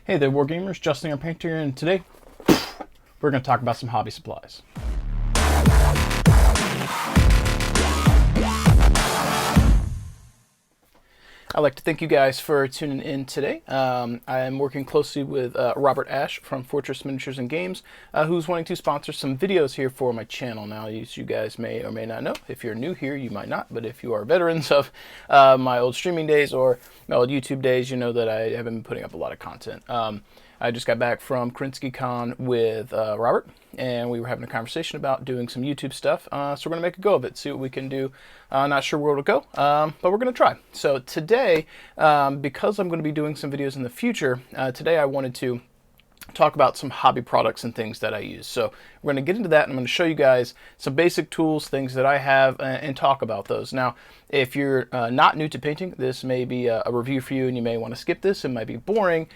Hey there, Wargamers, Justin our Painter here, and today we're going to talk about some hobby supplies. I'd like to thank you guys for tuning in today. I am working closely with Robert Ash from Fortress Miniatures and Games, who's wanting to sponsor some videos here for my channel. Now, as you guys may or may not know, if you're new here, you might not, but if you are veterans of my old streaming days or my old YouTube days, you know that I haven't been putting up a lot of content. I just got back from KarinskyCon with Robert, and we were having a conversation about doing some YouTube stuff. So we're going to make a go of it, see what we can do. Not sure where it'll go, but we're going to try. So today, because I'm going to be doing some videos in the future, today I wanted to talk about some hobby products and things that I use. So we're going to get into that, and I'm going to show you guys some basic tools, things that I have, and talk about those. Now, if you're not new to painting, this may be a review for you, and you may want to skip this. It might be boring.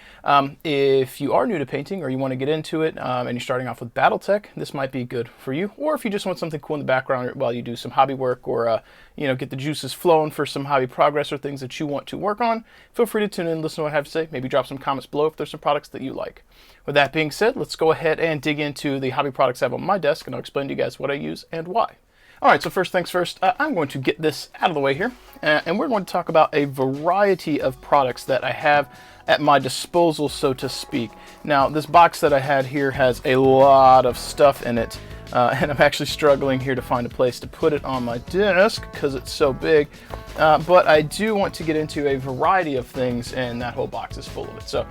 If you are new to painting or you want to get into it, and you're starting off with Battletech, this might be good for you. Or if you just want something cool in the background while you do some hobby work, or get the juices flowing for some hobby progress or things that you want to work on, feel free to tune in and listen to what I have to say. Maybe drop some comments below if there's some products that you like. With that being said, let's go ahead and dig into the hobby products I have on my desk, and I'll explain to you guys what I use and why. All right, so first things first, I'm going to get this out of the way here, and we're going to talk about a variety of products that I have at my disposal, so to speak. Now, this box that I had here has a lot of stuff in it, and I'm actually struggling here to find a place to put it on my desk because it's so big, but I do want to get into a variety of things, and that whole box is full of it. So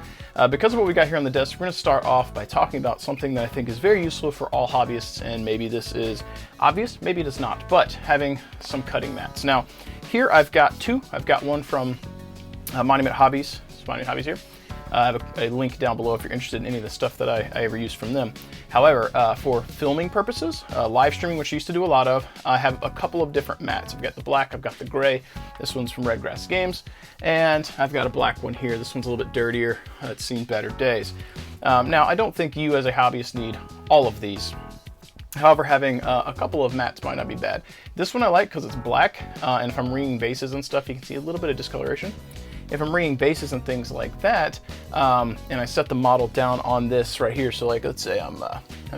because of what we got here on the desk, we're going to start off by talking about something that I think is very useful for all hobbyists, and maybe this is obvious, maybe it is not, but having some cutting mats. Now, here I've got two. I've got one from Monument Hobbies. It's Monument Hobbies here. I have a link down below if you're interested in any of the stuff that I ever use from them. However, for filming purposes, live streaming, which I used to do a lot of, I have a couple of different mats. I've got the black, I've got the gray. This one's from Redgrass Games, and I've got a black one here. This one's a little bit dirtier. It's seen better days. Now, I don't think you as a hobbyist need all of these. However, having a couple of mats might not be bad. This one I like because it's black, and if I'm ringing bases and stuff, you can see a little bit of discoloration. If I'm ringing bases and things like that, and I set the model down on this right here, so like let's say I'm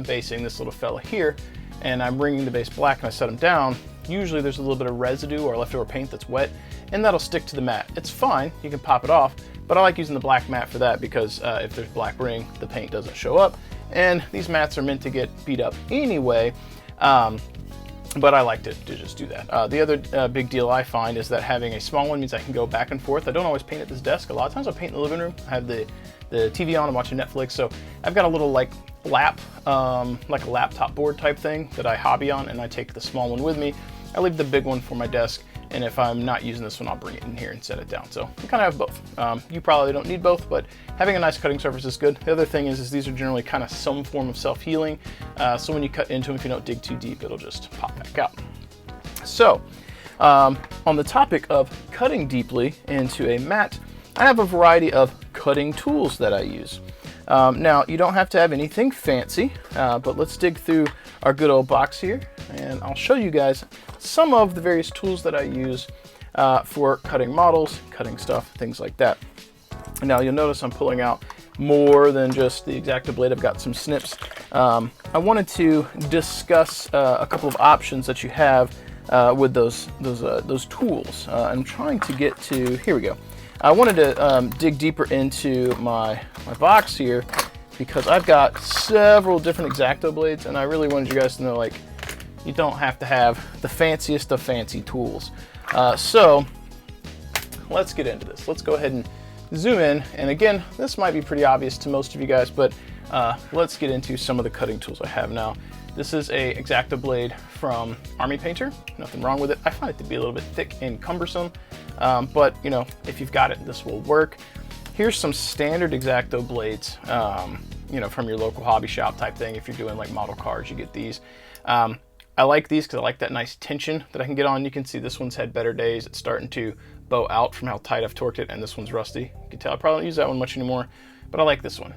basing this little fella here, and I'm ringing the base black and I set them down, usually there's a little bit of residue or leftover paint that's wet, and that'll stick to the mat. It's fine, you can pop it off, but I like using the black mat for that because if there's black ring, the paint doesn't show up, and these mats are meant to get beat up anyway. But I like to just do that. The other big deal I find is that having a small one means I can go back and forth. I don't always paint at this desk. A lot of times I paint in the living room. I have the TV on, I'm watching Netflix, so I've got a little like lap, like a laptop board type thing that I hobby on, and I take the small one with me. I leave the big one for my desk, and if I'm not using this one, I'll bring it in here and set it down. So you kind of have both. You probably don't need both, but having a nice cutting surface is good. The other thing is these are generally kind of some form of self-healing, so when you cut into them, if you don't dig too deep, it'll just pop back out. So on the topic of cutting deeply into a mat, I have a variety of cutting tools that I use. Now, you don't have to have anything fancy, but let's dig through our good old box here, and I'll show you guys some of the various tools that I use for cutting models, cutting stuff, things like that. Now, you'll notice I'm pulling out more than just the X-Acto blade. I've got some snips. I wanted to discuss a couple of options that you have with those tools. I'm trying to get to, here we go. I wanted to dig deeper into my box here because I've got several different X-Acto blades, and I really wanted you guys to know, like, you don't have to have the fanciest of fancy tools. So let's get into this. Let's go ahead and zoom in, and again, this might be pretty obvious to most of you guys, but let's get into some of the cutting tools I have now. This is a X-Acto blade from Army Painter. Nothing wrong with it. I find it to be a little bit thick and cumbersome, but if you've got it, this will work. Here's some standard X-Acto blades, from your local hobby shop type thing. If you're doing like model cars, you get these. I like these because I like that nice tension that I can get on. You can see this one's had better days. It's starting to bow out from how tight I've torqued it, and this one's rusty. You can tell I probably don't use that one much anymore, but I like this one.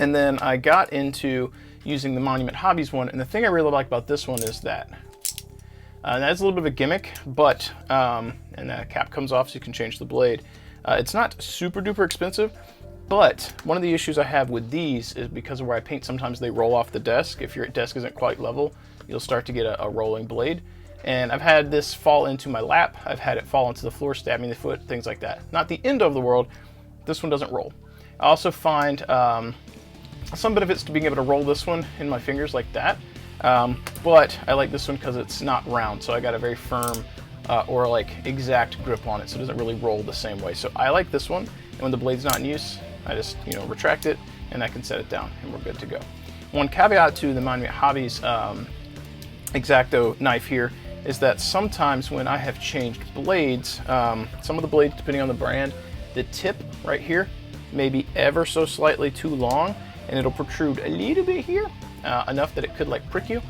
And then I got into using the Monument Hobbies one, and the thing I really like about this one is that that's a little bit of a gimmick, but and that cap comes off so you can change the blade. It's not super duper expensive, But one of the issues I have with these is because of where I paint, sometimes they roll off the desk. If your desk isn't quite level, you'll start to get a rolling blade. And I've had this fall into my lap. I've had it fall into the floor, stab me in the foot, things like that. Not the end of the world. This one doesn't roll. I also find some benefits to being able to roll this one in my fingers like that. But I like this one because it's not round, so I got a very firm or like exact grip on it, so it doesn't really roll the same way. So I like this one, and when the blade's not in use, I just retract it and I can set it down and we're good to go. One caveat to the Mind Me Hobbies X-Acto knife here is that sometimes when I have changed blades, some of the blades, depending on the brand, the tip right here may be ever so slightly too long, and it'll protrude a little bit here, enough that it could like prick you.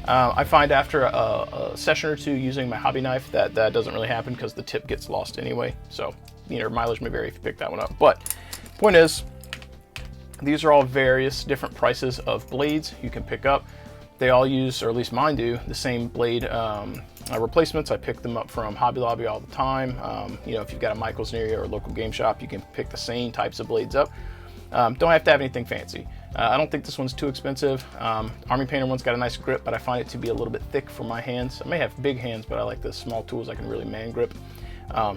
I find after a session or two using my hobby knife that doesn't really happen because the tip gets lost anyway. So mileage may vary if you pick that one up. But point is, these are all various different prices of blades you can pick up. They all use, or at least mine do, the same blade replacements. I pick them up from Hobby Lobby all the time. If you've got a Michael's near you or a local game shop, you can pick the same types of blades up. Don't have to have anything fancy. I don't think this one's too expensive. Army Painter one's got a nice grip, but I find it to be a little bit thick for my hands. I may have big hands, but I like the small tools I can really man grip.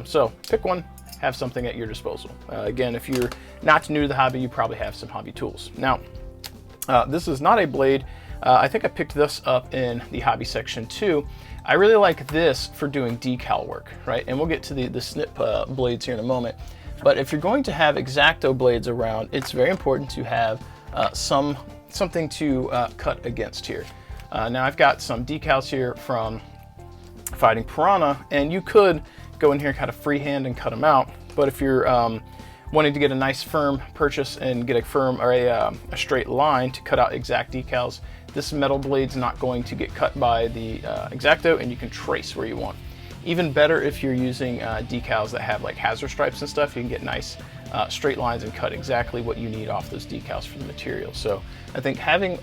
So pick one, have something at your disposal. Again, if you're not new to the hobby, you probably have some hobby tools. Now, this is not a blade. I think I picked this up in the hobby section too. I really like this for doing decal work, right? And we'll get to the snip blades here in a moment. But if you're going to have X-Acto blades around, it's very important to have something to cut against here. Now I've got some decals here from Fighting Piranha, and you could go in here and kind of freehand and cut them out. But if you're wanting to get a nice firm purchase and get a firm or a straight line to cut out exact decals, this metal blade's not going to get cut by the X-Acto, and you can trace where you want. Even better if you're using decals that have like hazard stripes and stuff, you can get nice straight lines and cut exactly what you need off those decals for the material. So I think having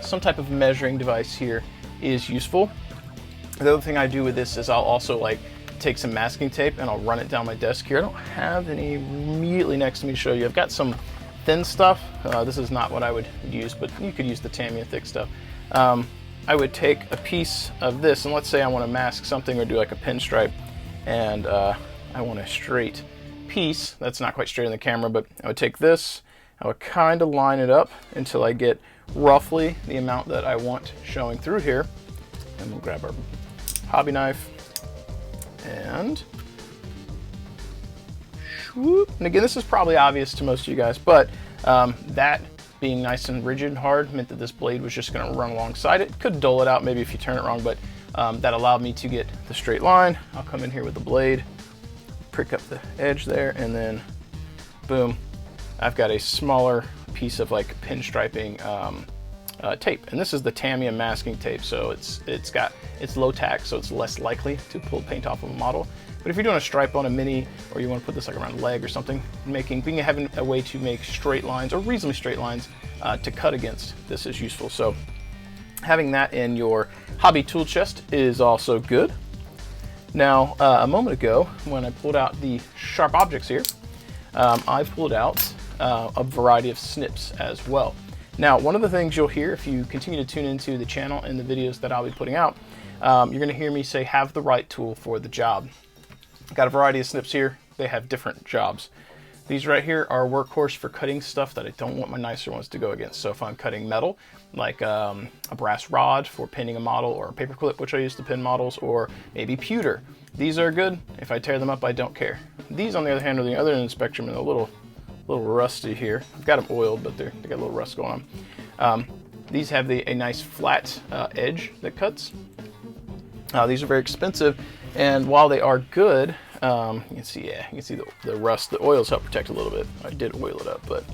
some type of measuring device here is useful. The other thing I do with this is I'll also like take some masking tape and I'll run it down my desk here. I don't have any immediately next to me to show you. I've got some thin stuff. This is not what I would use, but you could use the Tamiya thick stuff. I would take a piece of this, and let's say I want to mask something or do like a pinstripe, and I want a straight piece. That's not quite straight in the camera, but I would take this, I would kind of line it up until I get roughly the amount that I want showing through here. And we'll grab our hobby knife and whoop. And again, this is probably obvious to most of you guys, but that being nice and rigid and hard meant that this blade was just going to run alongside it. Could dull it out maybe if you turn it wrong, but that allowed me to get the straight line. I'll come in here with the blade, prick up the edge there, and then boom, I've got a smaller piece of like pinstriping tape. And this is the Tamiya masking tape, so it's low tack, so it's less likely to pull paint off of a model. But if you're doing a stripe on a mini, or you want to put this like around a leg or something, having a way to make straight lines or reasonably straight lines to cut against, this is useful. So having that in your hobby tool chest is also good. Now, a moment ago, when I pulled out the sharp objects here, I pulled out a variety of snips as well. Now, one of the things you'll hear if you continue to tune into the channel and the videos that I'll be putting out, you're going to hear me say, have the right tool for the job. Got a variety of snips here. They have different jobs. These right here are workhorse for cutting stuff that I don't want my nicer ones to go against. So if I'm cutting metal, like a brass rod for pinning a model, or a paper clip, which I use to pin models, or maybe pewter, these are good. If I tear them up, I don't care. These, on the other hand, are the other end of the spectrum and a little rusty here. I've got them oiled, but they got a little rust going on. These have a nice flat edge that cuts. These are very expensive, and while they are good, you can see the rust. The oils help protect a little bit. I did oil it up, but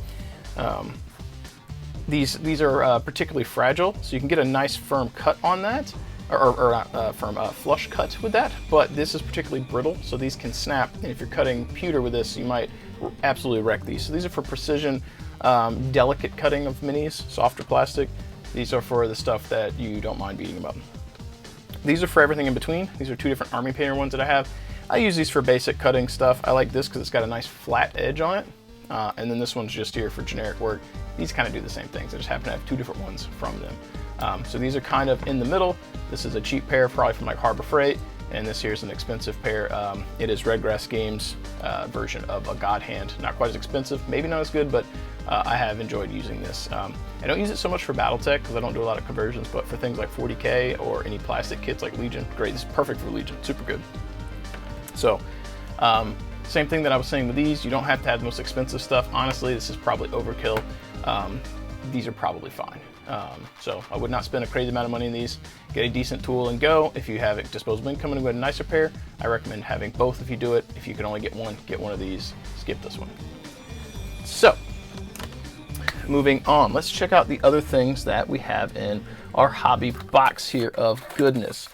these are particularly fragile, so you can get a nice firm cut on that, or firm flush cut with that. But this is particularly brittle, so these can snap. And if you're cutting pewter with this, you might absolutely wreck these. So these are for precision, delicate cutting of minis, softer plastic. These are for the stuff that you don't mind beating them up. These are for everything in between. These are two different Army Painter ones that I have. I use these for basic cutting stuff. I like this because it's got a nice flat edge on it. and then this one's just here for generic work. These kind of do the same things. I just happen to have 2 different ones from them. So these are kind of in the middle. This is a cheap pair, probably from like Harbor Freight, and this here's an expensive pair. It is Redgrass Games version of a God Hand. Not quite as expensive, maybe not as good, but I have enjoyed using this. I don't use it so much for Battletech because I don't do a lot of conversions, but for things like 40K or any plastic kits like Legion, great. This is perfect for Legion, super good. So, same thing that I was saying with these, you don't have to have the most expensive stuff. Honestly, this is probably overkill. These are probably fine. So I would not spend a crazy amount of money on these. Get a decent tool and go. If you have a disposable income and go a nicer pair, I recommend having both if you do it. If you can only get one of these, skip this one. So, moving on, let's check out the other things that we have in our hobby box here of goodness.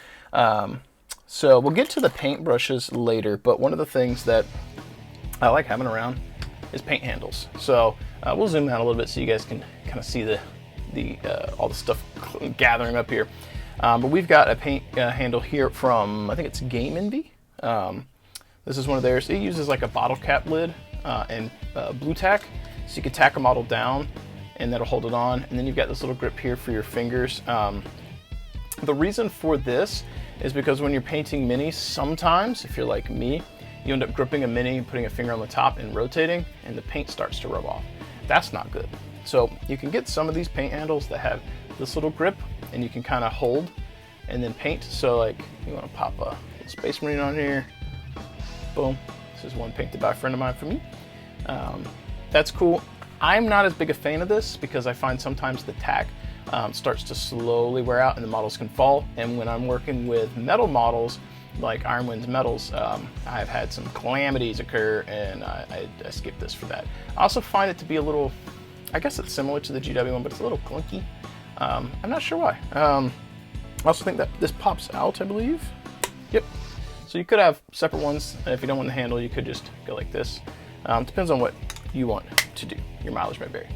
So we'll get to the paintbrushes later, but one of the things that I like having around is paint handles. So we'll zoom out a little bit so you guys can kind of see all the stuff gathering up here. But we've got a paint handle here from, I think it's Game Envy. This is one of theirs. It uses like a bottle cap lid and blue tack, so you can tack a model down and that'll hold it on. And then you've got this little grip here for your fingers. The reason for this is because when you're painting minis, sometimes, if you're like me, you end up gripping a mini, putting a finger on the top and rotating, and the paint starts to rub off. That's not good. So you can get some of these paint handles that have this little grip, and you can kind of hold and then paint. So like, you want to pop a Space Marine on here, boom. This is one painted by a friend of mine for me. That's cool. I'm not as big a fan of this because I find sometimes the tack starts to slowly wear out and the models can fall. And when I'm working with metal models, like Ironwind's metals, I've had some calamities occur, and I skip this for that. I also find it to be a little, I guess it's similar to the GW one, but it's a little clunky. I'm not sure why. I also think that this pops out, I believe. Yep. So you could have separate ones, and if you don't want the handle, you could just go like this. Depends on what you want to do. Your mileage may vary.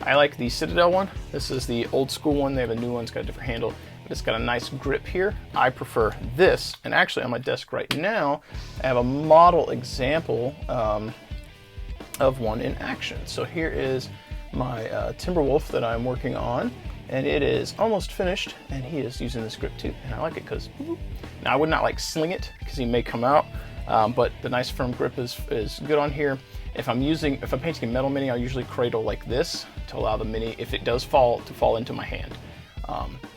I like the Citadel one. This is the old school one. They have a new one. It's got a different handle, but it's got a nice grip here. I prefer this. And actually on my desk right now, I have a model example of one in action. So here is my Timberwolf that I'm working on, and it is almost finished, and he is using this grip too. And I like it because, now I would not like sling it because he may come out, but the nice firm grip is good on here. If I'm painting a metal mini, I'll usually cradle like this to allow the mini, if it does fall, to fall into my hand.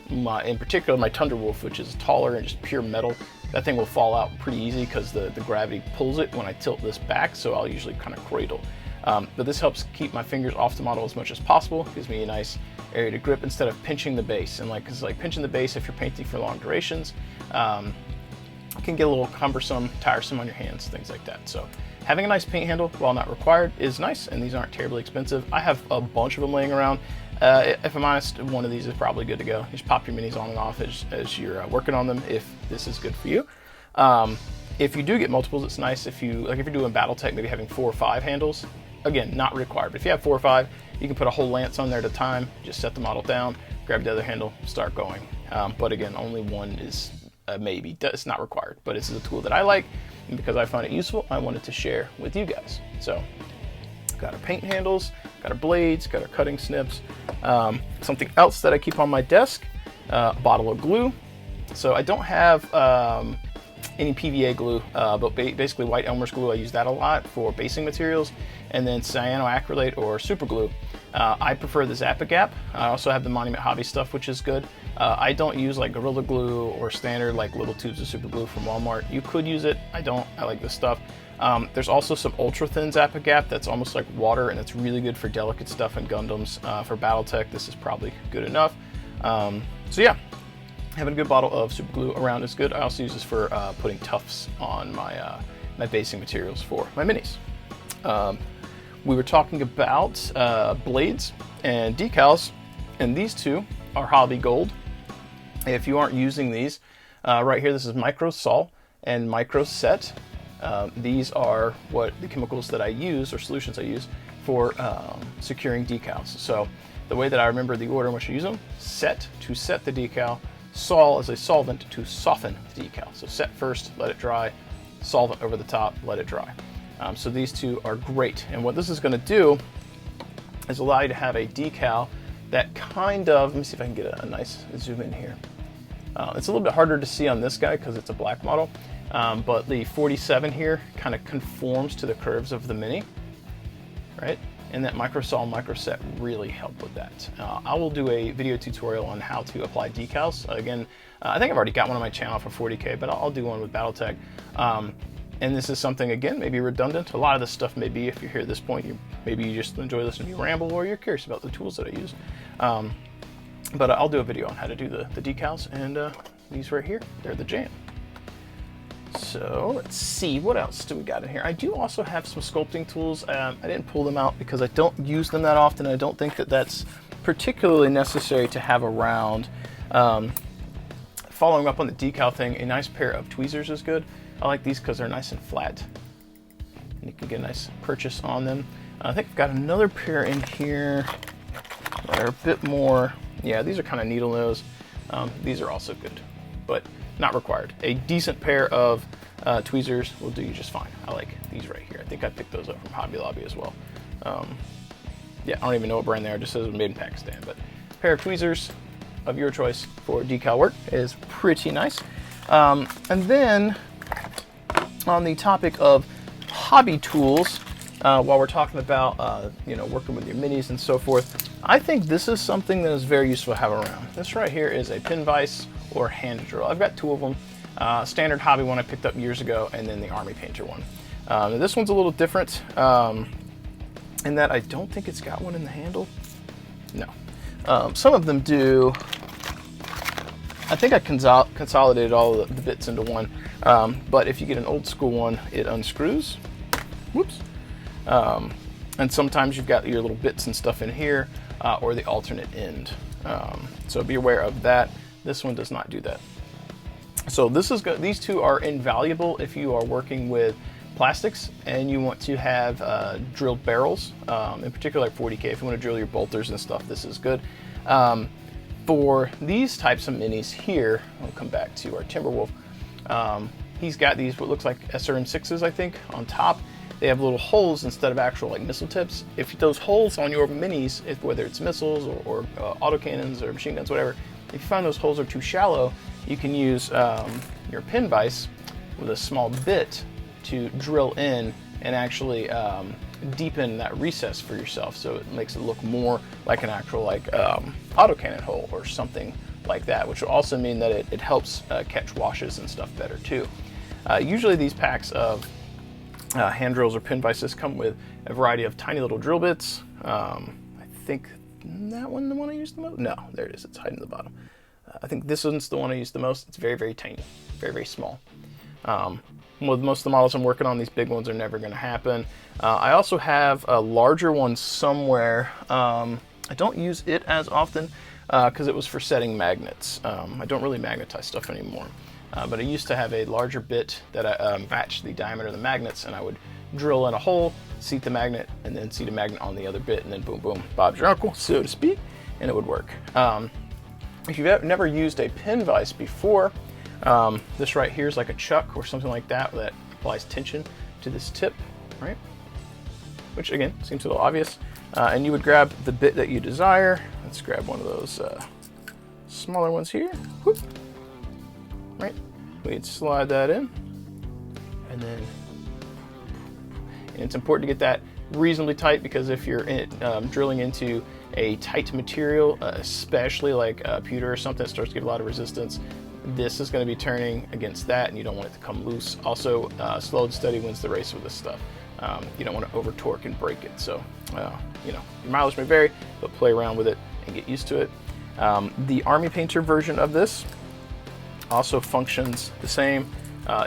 In particular, my Thunderwolf, which is taller and just pure metal, that thing will fall out pretty easy because the gravity pulls it when I tilt this back, so I'll usually kind of cradle. But this helps keep my fingers off the model as much as possible, gives me a nice area to grip instead of pinching the base. And because pinching the base, if you're painting for long durations, can get a little cumbersome, tiresome on your hands, things like that. So having a nice paint handle, while not required, is nice, and these aren't terribly expensive. I have a bunch of them laying around. If I'm honest, one of these is probably good to go. You just pop your minis on and off as you're working on them, if this is good for you. If you do get multiples, it's nice if you're doing Battletech, maybe having 4 or 5 handles. Again, not required, but if you have 4 or 5, you can put a whole lance on there at a time, just set the model down, grab the other handle, start going. But again, only one is maybe. It's not required, but it's a tool that I like, and because I find it useful, I wanted to share with you guys. So, got our paint handles, got our blades, got our cutting snips. Something else that I keep on my desk, a bottle of glue. So I don't have any PVA glue, but basically white Elmer's glue, I use that a lot for basing materials, and then cyanoacrylate or super glue. I prefer the Zap-A-Gap. I also have the Monument Hobby stuff, which is good. I don't use like Gorilla Glue or standard like little tubes of super glue from Walmart. You could use it. I don't. I like this stuff. There's also some ultra thin Zap-A-Gap that's almost like water, and it's really good for delicate stuff and Gundams. For Battletech, this is probably good enough. So yeah, having a good bottle of super glue around is good. I also use this for putting tufts on my my basing materials for my minis. We were talking about blades and decals, and these two are Hobby Gold. If you aren't using these, right here, this is Micro Sol and Micro Set. These are what the chemicals that I use, or solutions I use, for securing decals. So the way that I remember the order in which I use them: set, to set the decal; sol as a solvent, to soften the decal. So set first, let it dry; solvent over the top, let it dry. So these two are great. And what this is going to do is allow you to have a decal that kind of, let me see if I can get a nice zoom in here. It's a little bit harder to see on this guy because it's a black model, but the 47 here kind of conforms to the curves of the Mini, right? And that microsaw and microset really help with that. I will do a video tutorial on how to apply decals. Again, I think I've already got one on my channel for 40K, but I'll do one with Battletech. And this is something, again, maybe redundant. A lot of this stuff may be, if you're here at this point, maybe you just enjoy listening to me ramble, or you're curious about the tools that I use. But I'll do a video on how to do the decals, and these right here, they're the jam. So let's see, what else do we got in here? I do also have some sculpting tools. I didn't pull them out because I don't use them that often. I don't think that that's particularly necessary to have around. Following up on the decal thing, a nice pair of tweezers is good. I like these because they're nice and flat, and you can get a nice purchase on them. I think I've got another pair in here that are a bit more, yeah, these are kind of needle nose. These are also good, but not required. A decent pair of tweezers will do you just fine. I like these right here. I think I picked those up from Hobby Lobby as well. Yeah, I don't even know what brand they are, it just says made in Pakistan, but a pair of tweezers of your choice for decal work is pretty nice. And then on the topic of hobby tools, while we're talking about you know, working with your minis and so forth, I think this is something that is very useful to have around. This right here is a pin vise or hand drill. I've got two of them. Standard hobby one I picked up years ago, and then the Army Painter one. This one's a little different in that I don't think it's got one in the handle. No. Some of them do. I think I consolidated all the bits into one, but if you get an old school one, it unscrews. Whoops. And sometimes you've got your little bits and stuff in here, or the alternate end. So be aware of that. This one does not do that. So this is good. These two are invaluable if you are working with plastics and you want to have drilled barrels, in particular like 40K. If you want to drill your bolters and stuff, this is good. For these types of minis here, I'll come back to our Timberwolf. He's got these what looks like SRM6s, I think, on top. They have little holes instead of actual like missile tips. If those holes on your minis, whether it's missiles or autocannons or machine guns, whatever, if you find those holes are too shallow, you can use your pin vise with a small bit to drill in and actually deepen that recess for yourself, so it makes it look more like an actual like autocannon hole or something like that, which will also mean that it helps catch washes and stuff better too. Usually these packs of hand drills or pin vices come with a variety of tiny little drill bits. I think that one the one I used the most? No, there it is, it's hiding at the bottom. I think this one's the one I used the most. It's very, very tiny, very, very small. With most of the models I'm working on, these big ones are never going to happen. I also have a larger one somewhere. I don't use it as often because it was for setting magnets. I don't really magnetize stuff anymore. But I used to have a larger bit that I matched the diameter of the magnets, and I would drill in a hole, seat the magnet, and then seat a magnet on the other bit, and then boom, boom, Bob's your uncle, so to speak, and it would work. If you've never used a pin vise before, this right here is like a chuck or something like that that applies tension to this tip, right? Which again, seems a little obvious. And you would grab the bit that you desire. Let's grab one of those smaller ones here. Whoop. Right? We'd slide that in. And then, and it's important to get that reasonably tight, because if you're drilling into a tight material, especially like pewter or something that starts to get a lot of resistance, this is going to be turning against that, and you don't want it to come loose. Also, slow and steady wins the race with this stuff. You don't want to over torque and break it. So, you know, your mileage may vary, but play around with it and get used to it. The Army Painter version of this also functions the same.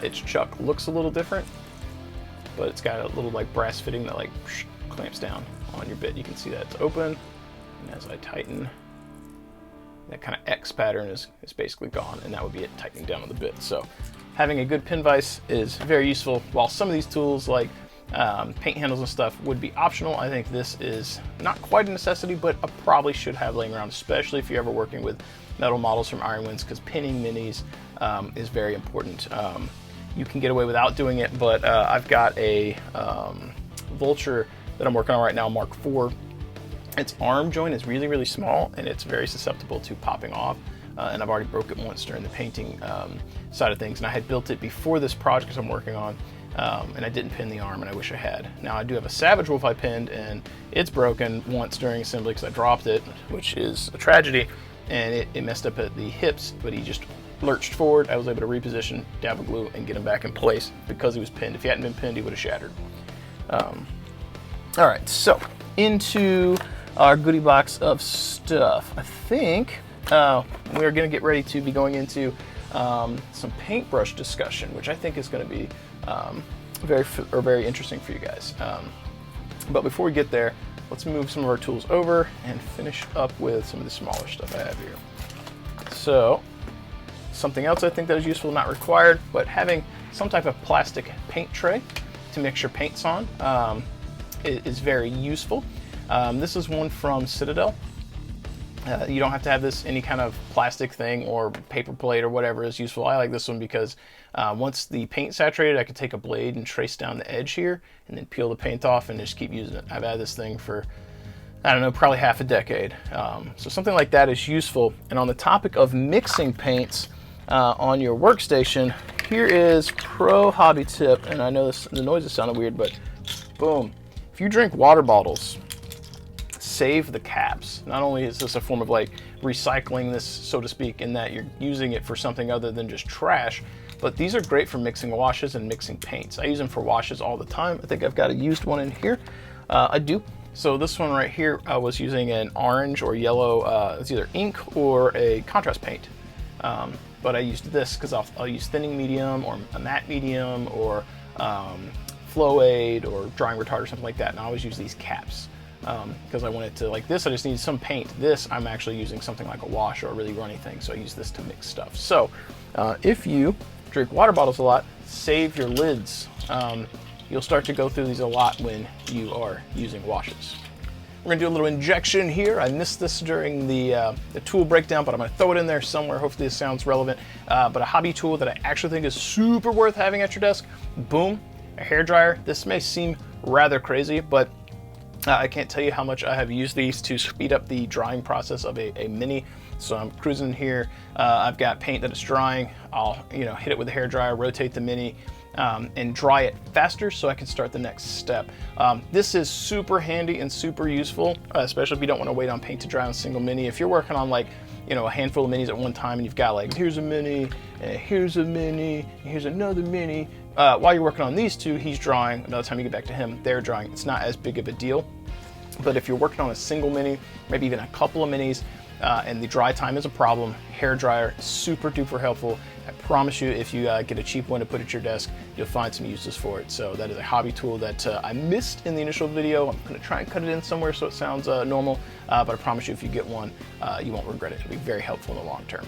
Its chuck looks a little different, but it's got a little like brass fitting that like clamps down on your bit. You can see that it's open, and as I tighten, that kind of X pattern is basically gone, and that would be it tightening down on the bit. So having a good pin vise is very useful. While some of these tools like paint handles and stuff would be optional, I think this is not quite a necessity, but I probably should have laying around, especially if you're ever working with metal models from Iron Winds, because pinning minis is very important. you can get away without doing it, but I've got a Vulture that I'm working on right now, Mark IV. Its arm joint is really, really small, and it's very susceptible to popping off. And I've already broke it once during the painting side of things. And I had built it before this project I'm working on, and I didn't pin the arm, and I wish I had. Now I do have a Savage Wolf I pinned, and it's broken once during assembly because I dropped it, which is a tragedy, and it messed up at the hips, but he just lurched forward. I was able to reposition, dab a glue, and get him back in place because he was pinned. If he hadn't been pinned, he would have shattered. All right, so into our goodie box of stuff. I think we're going to get ready to be going into some paintbrush discussion, which I think is going to be very interesting for you guys. But before we get there, let's move some of our tools over and finish up with some of the smaller stuff I have here. So something else I think that is useful, not required, but having some type of plastic paint tray to mix your paints on is very useful. This is one from Citadel. You don't have to have this any kind of plastic thing or paper plate or whatever is useful. I like this one because once the paint saturated, I could take a blade and trace down the edge here and then peel the paint off and just keep using it. I've had this thing for, I don't know, probably half a decade. So something like that is useful. And on the topic of mixing paints on your workstation, here is pro hobby tip. And I know the noises sounded weird, but boom. If you drink water bottles, save the caps. Not only is this a form of like recycling this, so to speak, in that you're using it for something other than just trash, but these are great for mixing washes and mixing paints. I use them for washes all the time. I think I've got a used one in here. I do. So this one right here, I was using an orange or yellow, it's either ink or a contrast paint. But I used this because I'll use thinning medium or a matte medium or flow aid or drying retard or something like that. And I always use these caps. Because I wanted to, like this, I just need some paint. This, I'm actually using something like a wash or a really runny thing, so I use this to mix stuff. So if you drink water bottles a lot, save your lids. You'll start to go through these a lot when you are using washes. We're gonna do a little injection here. I missed this during the tool breakdown, but I'm gonna throw it in there somewhere. Hopefully this sounds relevant. But a hobby tool that I actually think is super worth having at your desk, boom, a hairdryer. This may seem rather crazy, but I can't tell you how much I have used these to speed up the drying process of a Mini. So I'm cruising here. I've got paint that is drying. I'll hit it with a hairdryer, rotate the Mini, and dry it faster so I can start the next step. This is super handy and super useful, especially if you don't want to wait on paint to dry on a single Mini. If you're working on like a handful of Minis at one time and you've got like here's a Mini, and here's a Mini, and here's another Mini. While you're working on these two, he's drying. Another time you get back to him, they're drying. It's not as big of a deal. But if you're working on a single Mini, maybe even a couple of Minis, and the dry time is a problem, hairdryer, super duper helpful. I promise you, if you get a cheap one to put at your desk, you'll find some uses for it. So that is a hobby tool that I missed in the initial video. I'm gonna try and cut it in somewhere so it sounds normal, but I promise you, if you get one, you won't regret it. It'll be very helpful in the long term.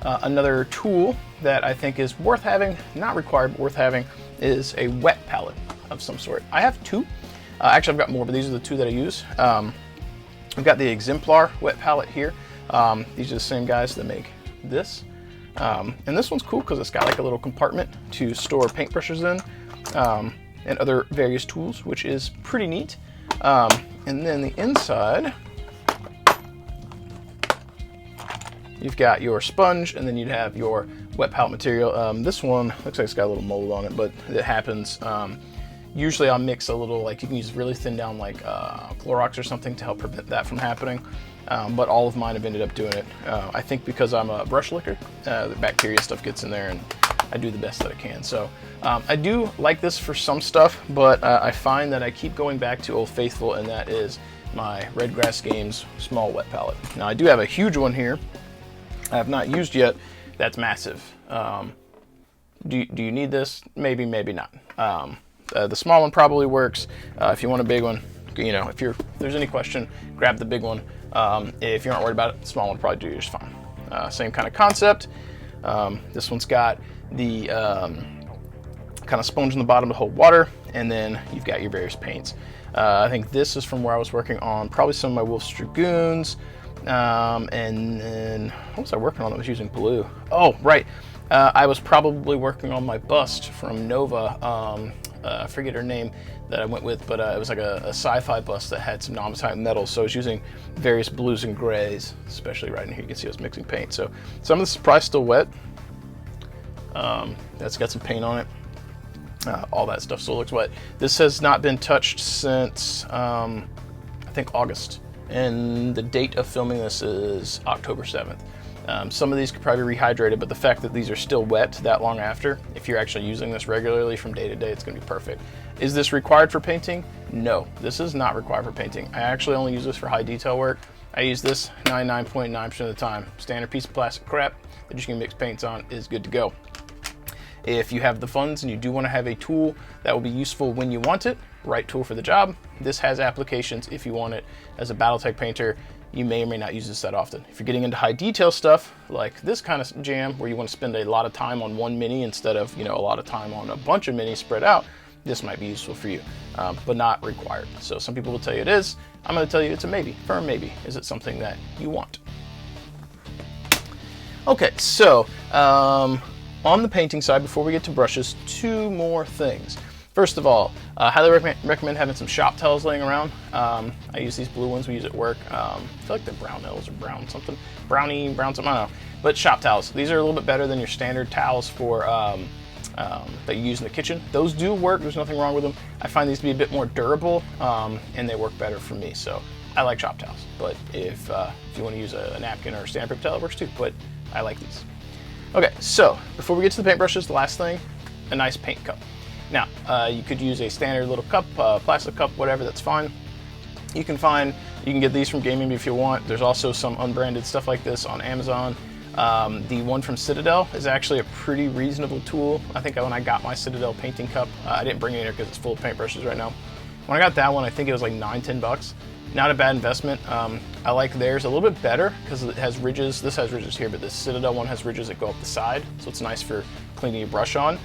Another tool that I think is worth having, not required, but worth having, is a wet palette of some sort. I have two. Actually, I've got more, but these are the two that I use. I've got the Exemplar wet palette here. These are the same guys that make this. And this one's cool because it's got like a little compartment to store paintbrushes in and other various tools, which is pretty neat. And then the inside, you've got your sponge, and then you'd have your wet palette material. This one looks like it's got a little mold on it, but it happens. Usually I'll mix a little, like you can use really thin down like Clorox or something to help prevent that from happening. But all of mine have ended up doing it. I think because I'm a brush licker, the bacteria stuff gets in there and I do the best that I can. So I do like this for some stuff, but I find that I keep going back to Old Faithful, and that is my Red Grass Games small wet palette. Now I do have a huge one here I have not used yet. That's massive. Do you need this? Maybe, maybe not. The small one probably works. If you want a big one, if there's any question, grab the big one. If you aren't worried about it, the small one will probably do just fine. Same kind of concept. This one's got the kind of sponge in the bottom to hold water, and then you've got your various paints. I think this is from where I was working on probably some of my Wolf's Dragoons. And then what was I working on that was using blue? Oh, right. I was probably working on my bust from Nova. I forget her name that I went with, but it was like a sci-fi bust that had some non-metallic metals. So I was using various blues and grays, especially right in here. You can see I was mixing paint. So some of this is probably still wet. That's got some paint on it. All that stuff still looks wet. This has not been touched since I think August, and the date of filming this is October 7th. Some of these could probably be rehydrated, but the fact that these are still wet that long after, if you're actually using this regularly from day to day, it's going to be perfect. Is this required for painting? No, this is not required for painting. I actually only use this for high detail work. I use this 99.9% of the time. Standard piece of plastic crap that you can mix paints on is good to go. If you have the funds and you do want to have a tool that will be useful when you want it, right tool for the job, this has applications if you want it. As a Battletech painter, you may or may not use this that often. If you're getting into high detail stuff, like this kind of jam, where you want to spend a lot of time on one mini instead of, a lot of time on a bunch of minis spread out, this might be useful for you, but not required. So some people will tell you it is. I'm going to tell you it's a maybe, firm maybe. Is it something that you want? Okay, so on the painting side, before we get to brushes, two more things. First of all, I highly recommend having some shop towels laying around. I use these blue ones we use at work. I feel like they're Brownells or brown something. Brown something, I don't know. But shop towels, these are a little bit better than your standard towels for that you use in the kitchen. Those do work, there's nothing wrong with them. I find these to be a bit more durable, and they work better for me. So I like shop towels, but if you want to use a napkin or a standard paper towel, it works too, but I like these. Okay, so before we get to the paintbrushes, the last thing, a nice paint cup. Now, you could use a standard little cup, plastic cup, whatever, that's fine. You can get these from Gaming if you want. There's also some unbranded stuff like this on Amazon. The one from Citadel is actually a pretty reasonable tool. I think when I got my Citadel painting cup, I didn't bring it in here because it's full of paintbrushes right now. When I got that one, I think it was like $9–10 bucks. Not a bad investment. I like theirs a little bit better because it has ridges. This has ridges here, but this Citadel one has ridges that go up the side, so it's nice for cleaning your brush on.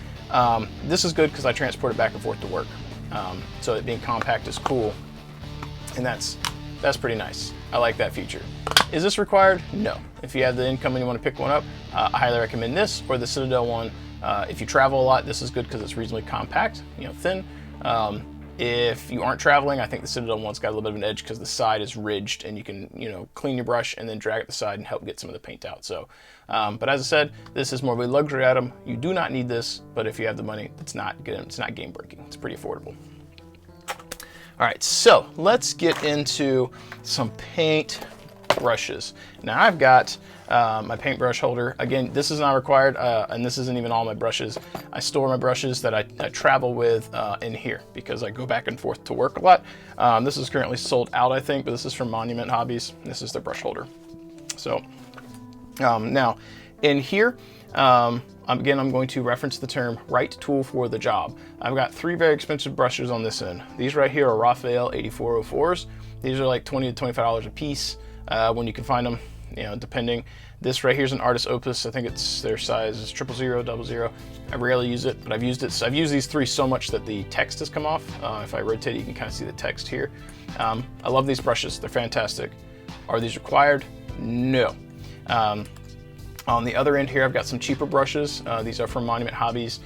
This is good because I transport it back and forth to work. So it being compact is cool, and that's pretty nice. I like that feature. Is this required? No. If you have the income and you want to pick one up, I highly recommend this or the Citadel one. If you travel a lot, this is good because it's reasonably compact, thin. If you aren't traveling, I think the Citadel one's got a little bit of an edge because the side is ridged and you can, clean your brush and then drag it the side and help get some of the paint out. So, but as I said, this is more of a luxury item. You do not need this, but if you have the money, it's not game breaking. It's pretty affordable. All right, so let's get into some paint brushes. Now I've got my paintbrush holder. Again, this is not required, and this isn't even all my brushes. I store my brushes that I travel with in here because I go back and forth to work a lot. This is currently sold out, I think, but this is from Monument Hobbies. This is their brush holder. So now in here, again, I'm going to reference the term right tool for the job. I've got three very expensive brushes on this end. These right here are Raphael 8404s. These are like $20 to $25 a piece when you can find them, depending. This right here is an Artist Opus. I think it's their size is 000, 00. I rarely use it, but I've used it. So I've used these three so much that the text has come off. If I rotate it, you can kind of see the text here. I love these brushes. They're fantastic. Are these required? No. On the other end here, I've got some cheaper brushes. These are from Monument Hobbies.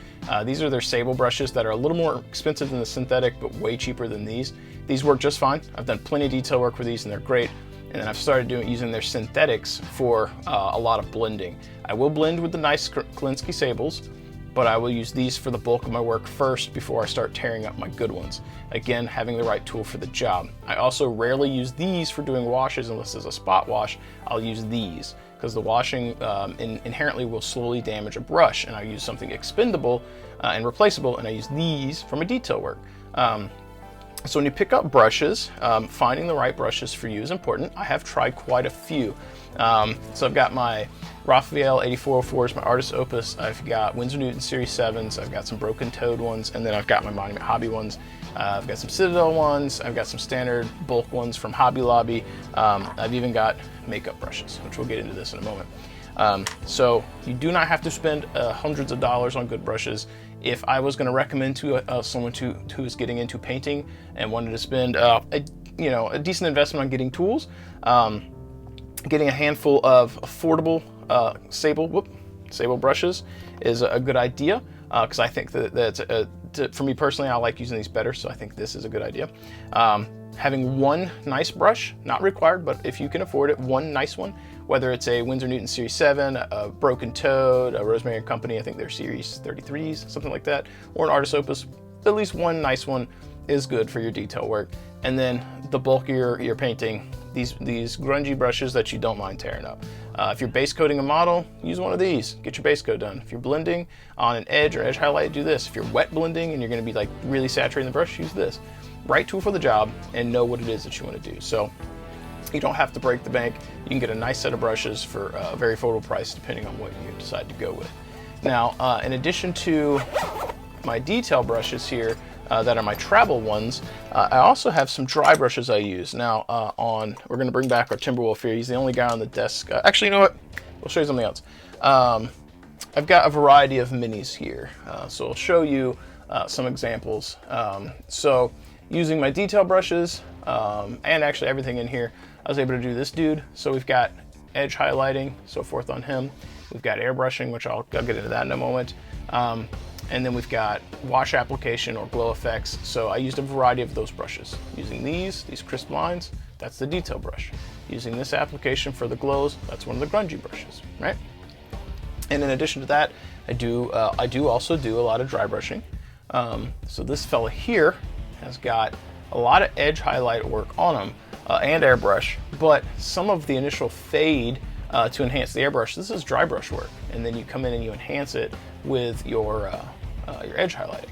These are their sable brushes that are a little more expensive than the synthetic, but way cheaper than these. These work just fine. I've done plenty of detail work with these and they're great. And then I've started using their synthetics for a lot of blending. I will blend with the nice Klinsky sables, but I will use these for the bulk of my work first before I start tearing up my good ones. Again, having the right tool for the job. I also rarely use these for doing washes unless there's a spot wash. I'll use these because the washing inherently will slowly damage a brush, and I use something expendable and replaceable, and I use these for my detail work. So when you pick up brushes, finding the right brushes for you is important. I have tried quite a few. So I've got my Raphael 8404s, my Artist Opus. I've got Winsor Newton Series 7s. I've got some Broken Toad ones, and then I've got my Monument Hobby ones. I've got some Citadel ones. I've got some standard bulk ones from Hobby Lobby. I've even got makeup brushes, which we'll get into this in a moment. So you do not have to spend hundreds of dollars on good brushes. If I was going to recommend to someone who is getting into painting and wanted to spend a decent investment on getting tools, getting a handful of affordable sable sable brushes is a good idea, because I think that for me personally, I like using these better, so I think this is a good idea. Having one nice brush, not required, but if you can afford it, one nice one, whether it's a Winsor Newton Series 7, a Broken Toad, a Rosemary & Company, I think they're Series 33s, something like that, or an Artist Opus, at least one nice one is good for your detail work. And then the bulk of your painting, these grungy brushes that you don't mind tearing up. If you're base coating a model, use one of these, get your base coat done. If you're blending on an edge or edge highlight, do this. If you're wet blending and you're gonna be like really saturating the brush, use this. Right tool for the job and know what it is that you wanna do. So you don't have to break the bank. You can get a nice set of brushes for a very affordable price depending on what you decide to go with. Now, in addition to my detail brushes here, that are my travel ones, I also have some dry brushes I use. Now, we're gonna bring back our Timberwolf here. He's the only guy on the desk. Actually, you know what? We'll show you something else. I've got a variety of minis here. So I'll show you some examples. So using my detail brushes, and actually everything in here, I was able to do this dude. So we've got edge highlighting, so forth on him. We've got airbrushing, which I'll get into that in a moment. And then we've got wash application or glow effects. So I used a variety of those brushes. Using these crisp lines, that's the detail brush. Using this application for the glows, that's one of the grungy brushes, right? And in addition to that, I do also do a lot of dry brushing. So this fella here has got a lot of edge highlight work on him and airbrush, but some of the initial fade to enhance the airbrush, this is dry brush work. And then you come in and you enhance it with your edge highlighting.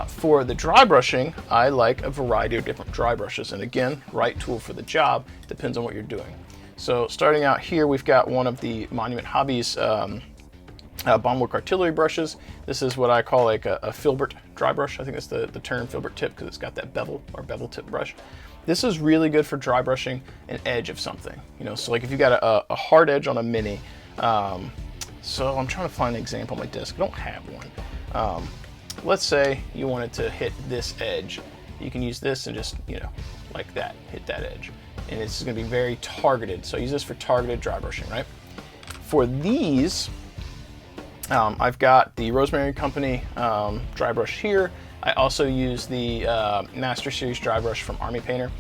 For the dry brushing, I like a variety of different dry brushes. And again, right tool for the job, depends on what you're doing. So starting out here, we've got one of the Monument Hobbies Bombwork artillery brushes. This is what I call like a filbert dry brush. I think that's the term, filbert tip, because it's got that bevel or bevel tip brush. This is really good for dry brushing an edge of something. You know, so like if you got a hard edge on a mini, so I'm trying to find an example on my desk. I don't have one. Let's say you wanted to hit this edge. You can use this and just, you know, like that, hit that edge. And it's gonna be very targeted. So I use this for targeted dry brushing, right? For these, I've got the Rosemary & Company dry brush here. I also use the Master Series dry brush from Army Painter.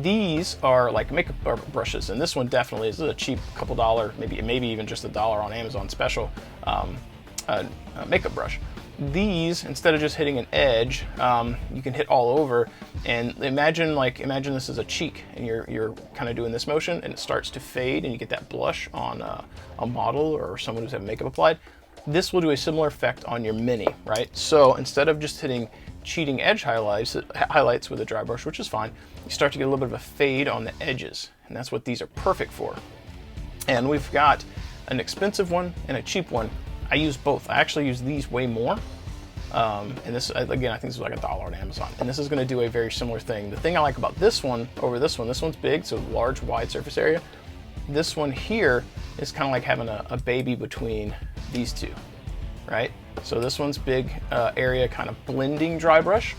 These are like makeup brushes, and this one definitely is a cheap couple dollar, maybe even just $1 on Amazon special makeup brush. These, instead of just hitting an edge, you can hit all over. And imagine this is a cheek, and you're kind of doing this motion, and it starts to fade, and you get that blush on a model or someone who's having makeup applied. This will do a similar effect on your mini, right? So instead of just hitting cheating edge highlights with a dry brush, which is fine, you start to get a little bit of a fade on the edges, and that's what these are perfect for. And we've got an expensive one and a cheap one. I use both. I actually use these way more. And this, again, I think this is like $1 on Amazon. And this is gonna do a very similar thing. The thing I like about this one over this one's big, so large, wide surface area. This one here is kind of like having a baby between these two, right? So this one's big area, kind of blending dry brush.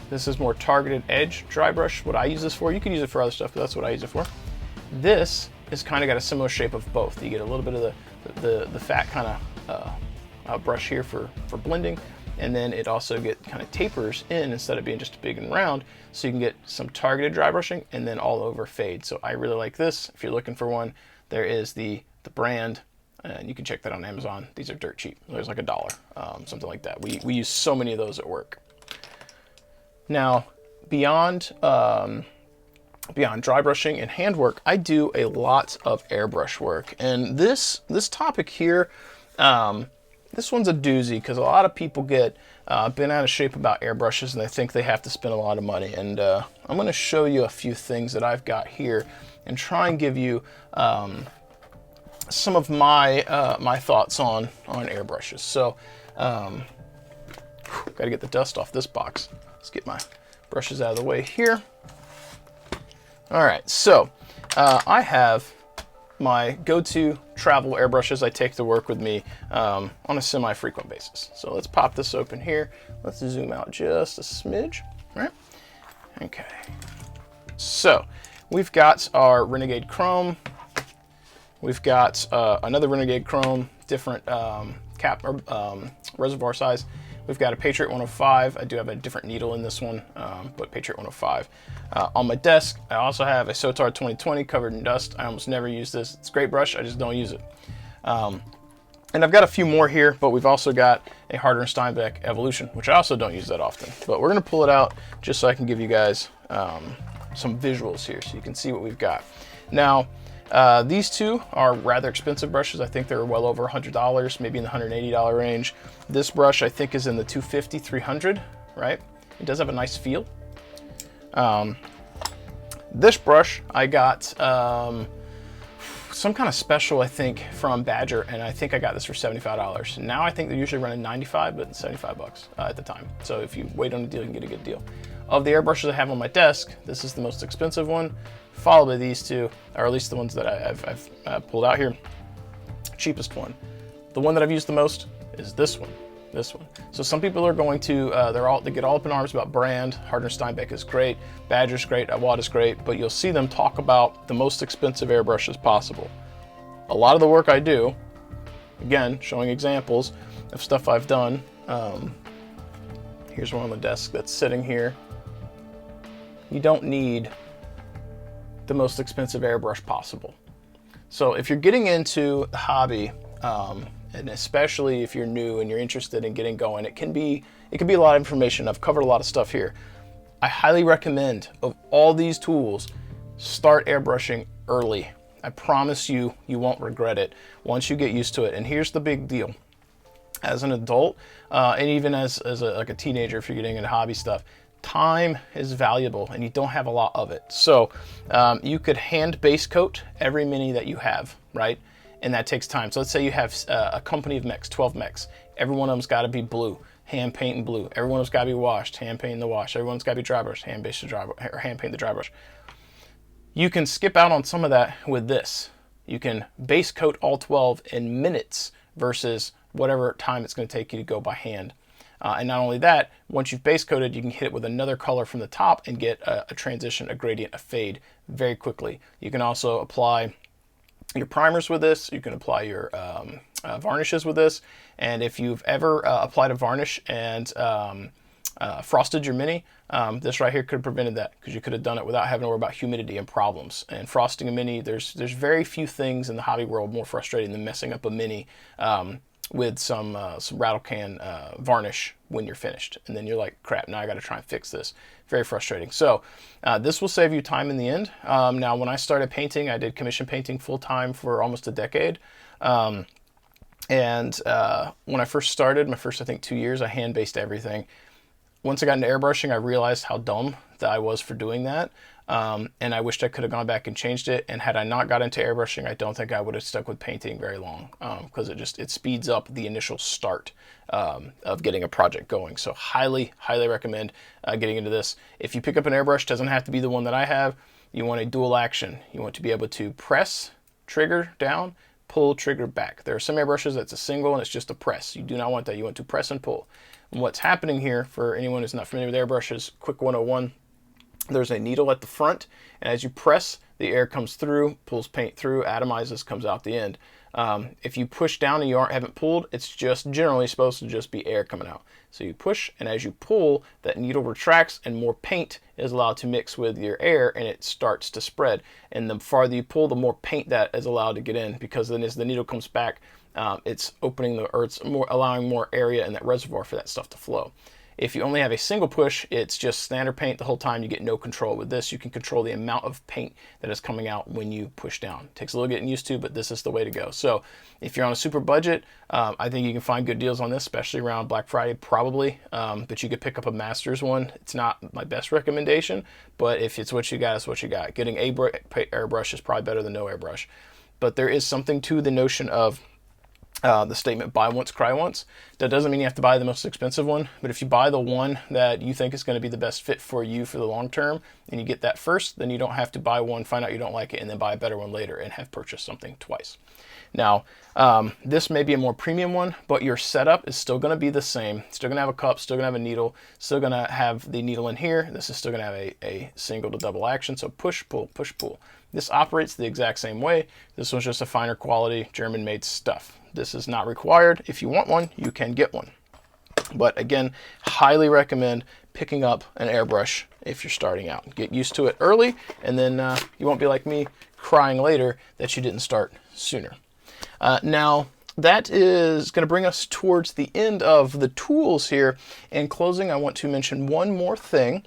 This is more targeted edge dry brush, what I use this for. You can use it for other stuff, but that's what I use it for. This is kind of got a similar shape of both. You get a little bit of the fat kind of brush here for blending, and then it also kind of tapers in instead of being just big and round, so you can get some targeted dry brushing and then all over fade. So I really like this. If you're looking for one, there is the brand, and you can check that on Amazon. These are dirt cheap. There's like $1, something like that. We use so many of those at work. Now, beyond dry brushing and handwork, I do a lot of airbrush work. And this topic here, this one's a doozy, because a lot of people get bent out of shape about airbrushes, and they think they have to spend a lot of money. And I'm going to show you a few things that I've got here and try and give you some of my my thoughts on airbrushes. So, got to get the dust off this box. Let's get my brushes out of the way here. All right, so I have my go-to travel airbrushes I take to work with me on a semi-frequent basis. So let's pop this open here. Let's zoom out just a smidge, right? Okay. So we've got our Renegade Chrome. we've got another Renegade Chrome, different cap or reservoir size. We've got a Patriot 105. I do have a different needle in this one, but Patriot 105. On my desk, I also have a Sotar 2020 covered in dust. I almost never use this. It's a great brush, I just don't use it. And I've got a few more here, but we've also got a Harder & Steinbeck Evolution, which I also don't use that often. But we're gonna pull it out just so I can give you guys some visuals here so you can see what we've got. Now, these two are rather expensive brushes. I think they're well over $100, maybe in the $180 range. This brush I think is in the $250, $300, right? It does have a nice feel. This brush I got some kind of special, I think, from Badger, and I think I got this for $75. Now I think they're usually running $95, but $75 at the time. So if you wait on a deal, you can get a good deal. Of the airbrushes I have on my desk, this is the most expensive one, followed by these two, or at least the ones that I've pulled out here. Cheapest one. The one that I've used the most is this one. This one. So some people are going to, they get all up in arms about brand. Harder & Steinbeck is great, Badger's great, Awad is great, but you'll see them talk about the most expensive airbrushes possible. A lot of the work I do, again, showing examples of stuff I've done. Here's one on the desk that's sitting here. You don't need the most expensive airbrush possible. So if you're getting into the hobby, and especially if you're new and you're interested in getting going, it can be a lot of information. I've covered a lot of stuff here. I highly recommend, of all these tools, start airbrushing early. I promise you, you won't regret it once you get used to it. And here's the big deal. As an adult, and even as like a teenager, if you're getting into hobby stuff, time is valuable and you don't have a lot of it. So you could hand base coat every mini that you have, right? And that takes time. So let's say you have a company of mechs, 12 mechs. Every one of them's gotta be blue, hand paint in blue. Every one of them's gotta be washed, hand paint in the wash. Every one's gotta be dry brush, hand paint the dry brush. You can skip out on some of that with this. You can base coat all 12 in minutes versus whatever time it's gonna take you to go by hand. And not only that, once you've base coated, you can hit it with another color from the top and get a transition, a gradient, a fade very quickly. You can also apply your primers with this. You can apply your varnishes with this. And if you've ever applied a varnish and frosted your mini, this right here could have prevented that, because you could have done it without having to worry about humidity and problems. And frosting a mini, there's very few things in the hobby world more frustrating than messing up a mini with some rattle can varnish when you're finished. And then you're like, crap, now I got to try and fix this. Very frustrating. So this will save you time in the end. Now, when I started painting, I did commission painting full time for almost a decade. And when I first started, my first, I think, 2 years, I hand based everything. Once I got into airbrushing, I realized how dumb that I was for doing that. And I wished I could have gone back and changed it. And had I not got into airbrushing, I don't think I would have stuck with painting very long, because it speeds up the initial start of getting a project going. So highly recommend getting into this. If you pick up an airbrush, doesn't have to be the one that I have. You want a dual action. You want to be able to press, trigger down, pull, trigger back. There are some airbrushes that's a single and it's just a press. You do not want that. You want to press and pull. And what's happening here, for anyone who's not familiar with airbrushes, quick 101, there's a needle at the front, and as you press, the air comes through, pulls paint through, atomizes, comes out the end. If you push down and you haven't pulled, it's just generally supposed to just be air coming out. So you push, and as you pull, that needle retracts and more paint is allowed to mix with your air, and it starts to spread. And the farther you pull, the more paint that is allowed to get in, because then as the needle comes back, it's opening or it's allowing more area in that reservoir for that stuff to flow. If you only have a single push, it's just standard paint the whole time. You get no control. With this, you can control the amount of paint that is coming out when you push down. It takes a little getting used to, but this is the way to go. So if you're on a super budget, I think you can find good deals on this, especially around Black Friday, probably. But you could pick up a Masters one. It's not my best recommendation, but if it's what you got, it's what you got. Getting a airbrush is probably better than no airbrush. But there is something to the notion of the statement, buy once, cry once. That doesn't mean you have to buy the most expensive one, but if you buy the one that you think is going to be the best fit for you for the long term, and you get that first, then you don't have to buy one, find out you don't like it, and then buy a better one later and have purchased something twice. Now, this may be a more premium one, but your setup is still going to be the same. Still going to have a cup, still going to have a needle, still going to have the needle in here. This is still going to have a single to double action, so push, pull, push, pull. This operates the exact same way. This one's just a finer quality German-made stuff. This is not required. If you want one, you can get one. But again, highly recommend picking up an airbrush if you're starting out. Get used to it early, and then you won't be like me crying later that you didn't start sooner. Now, that is going to bring us towards the end of the tools here. In closing, I want to mention one more thing.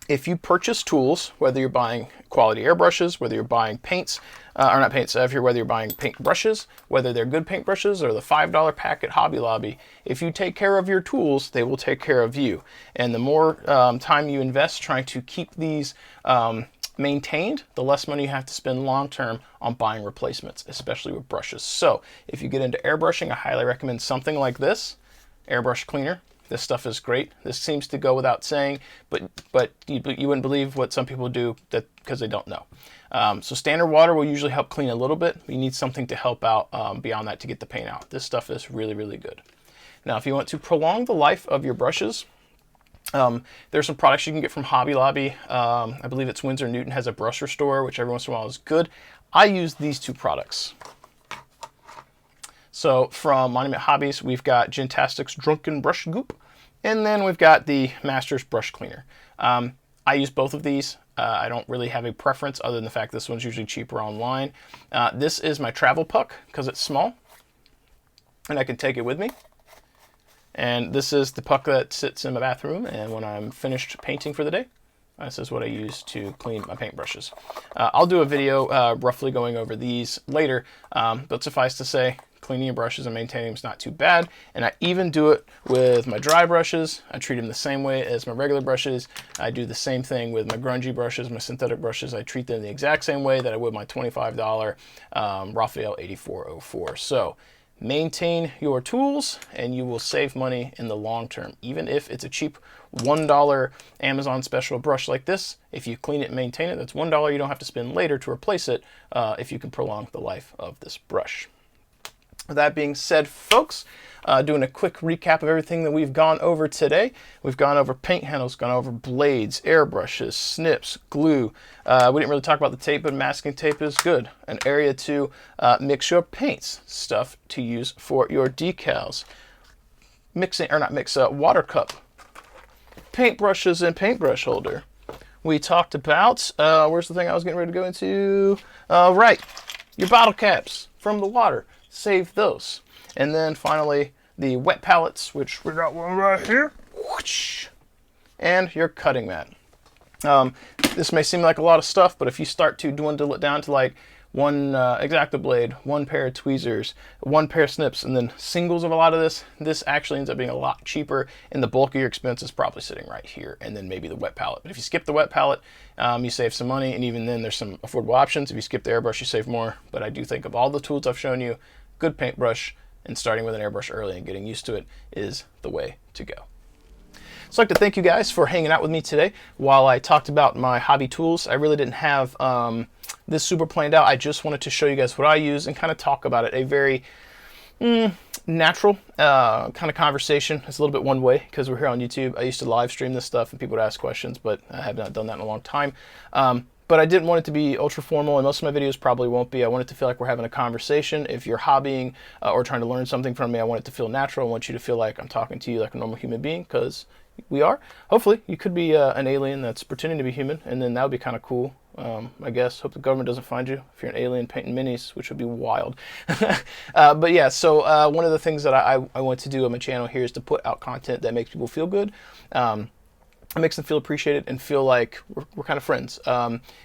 If you purchase tools, whether you're buying quality airbrushes, whether you're buying paints, or not paints, whether you're buying paint brushes, whether they're good paint brushes or the $5 pack at Hobby Lobby, if you take care of your tools, they will take care of you. And the more time you invest trying to keep these maintained, the less money you have to spend long term on buying replacements, especially with brushes. So if you get into airbrushing, I highly recommend something like this, airbrush cleaner. This stuff is great. This seems to go without saying, but you wouldn't believe what some people do because they don't know. So standard water will usually help clean a little bit. You need something to help out beyond that to get the paint out. This stuff is really, really good. Now, if you want to prolong the life of your brushes, there's some products you can get from Hobby Lobby. I believe it's Winsor & Newton has a brush restorer, which every once in a while is good. I use these two products. So from Monument Hobbies, we've got Gentastic's Drunken Brush Goop, and then we've got the Masters Brush Cleaner. I use both of these. I don't really have a preference other than the fact this one's usually cheaper online. This is my travel puck because it's small, and I can take it with me. And this is the puck that sits in my bathroom, and when I'm finished painting for the day, this is what I use to clean my paintbrushes. I'll do a video roughly going over these later, but suffice to say, cleaning your brushes and maintaining them is not too bad. And I even do it with my dry brushes. I treat them the same way as my regular brushes. I do the same thing with my grungy brushes, my synthetic brushes. I treat them the exact same way that I would my $25 Raphael 8404. So maintain your tools and you will save money in the long term. Even if it's a cheap $1 Amazon special brush like this, if you clean it and maintain it, that's $1 you don't have to spend later to replace it if you can prolong the life of this brush. With that being said, folks, doing a quick recap of everything that we've gone over today. We've gone over paint handles, gone over blades, airbrushes, snips, glue. We didn't really talk about the tape, but masking tape is good. An area to mix your paints, stuff to use for your decals. Water cup, paintbrushes and paintbrush holder. We talked about, where's the thing I was getting ready to go into? Right, your bottle caps from the water. Save those. And then finally, the wet palettes, which we got one right here. And your cutting mat. This may seem like a lot of stuff, but if you start to dwindle it down to like one X-Acto blade, one pair of tweezers, one pair of snips, and then singles of a lot of this, this actually ends up being a lot cheaper, and the bulk of your expense is probably sitting right here, and then maybe the wet palette. But if you skip the wet palette, you save some money, and even then there's some affordable options. If you skip the airbrush, you save more. But I do think of all the tools I've shown you, good paintbrush and starting with an airbrush early and getting used to it is the way to go. So I'd like to thank you guys for hanging out with me today. While I talked about my hobby tools, I really didn't have this super planned out. I just wanted to show you guys what I use and kind of talk about it. A very natural kind of conversation. It's a little bit one way because we're here on YouTube. I used to live stream this stuff and people would ask questions, but I have not done that in a long time. But I didn't want it to be ultra formal, and most of my videos probably won't be. I want it to feel like we're having a conversation. If you're hobbying or trying to learn something from me, I want it to feel natural. I want you to feel like I'm talking to you like a normal human being, because we are. Hopefully, you could be an alien that's pretending to be human, and then that would be kind of cool. I guess. Hope the government doesn't find you if you're an alien painting minis, which would be wild. But yeah, so one of the things that I want to do on my channel here is to put out content that makes people feel good. It makes them feel appreciated and feel like we're kind of friends.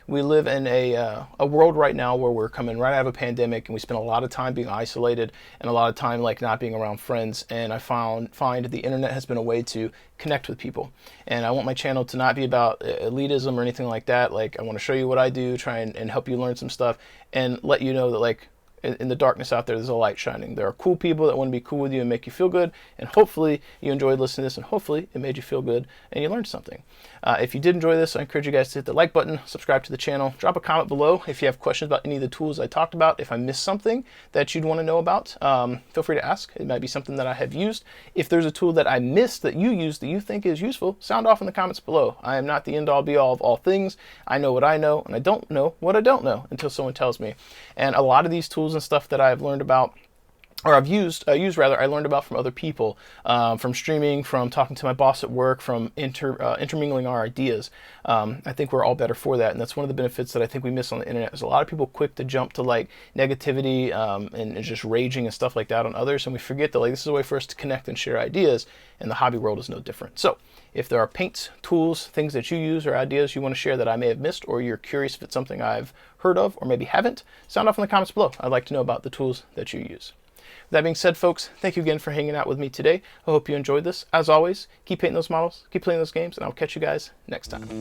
We live in a world right now where we're coming right out of a pandemic, and we spend a lot of time being isolated and a lot of time like not being around friends. And I find the internet has been a way to connect with people. And I want my channel to not be about elitism or anything like that. Like, I want to show you what I do, try and help you learn some stuff, and let you know that like in the darkness out there, there's a light shining. There are cool people that want to be cool with you and make you feel good, and hopefully you enjoyed listening to this, and hopefully it made you feel good and you learned something. If you did enjoy this, I encourage you guys to hit the like button, subscribe to the channel, drop a comment below if you have questions about any of the tools I talked about. If I missed something that you'd want to know about, feel free to ask. It might be something that I have used. If there's a tool that I missed that you use that you think is useful, sound off in the comments below. I am not the end all be all of all things. I know what I know, and I don't know what I don't know until someone tells me. And a lot of these tools and stuff that I've learned about, or I learned about from other people, from streaming, from talking to my boss at work, from intermingling our ideas. I think we're all better for that, and that's one of the benefits that I think we miss on the internet. Is a lot of people quick to jump to like negativity and just raging and stuff like that on others, and we forget that like this is a way for us to connect and share ideas, and the hobby world is no different. So if there are paints, tools, things that you use, or ideas you want to share that I may have missed, or you're curious if it's something I've heard of or maybe haven't, sound off in the comments below. I'd like to know about the tools that you use. That being said, folks, thank you again for hanging out with me today. I hope you enjoyed this. As always, keep painting those models, keep playing those games, and I'll catch you guys next time.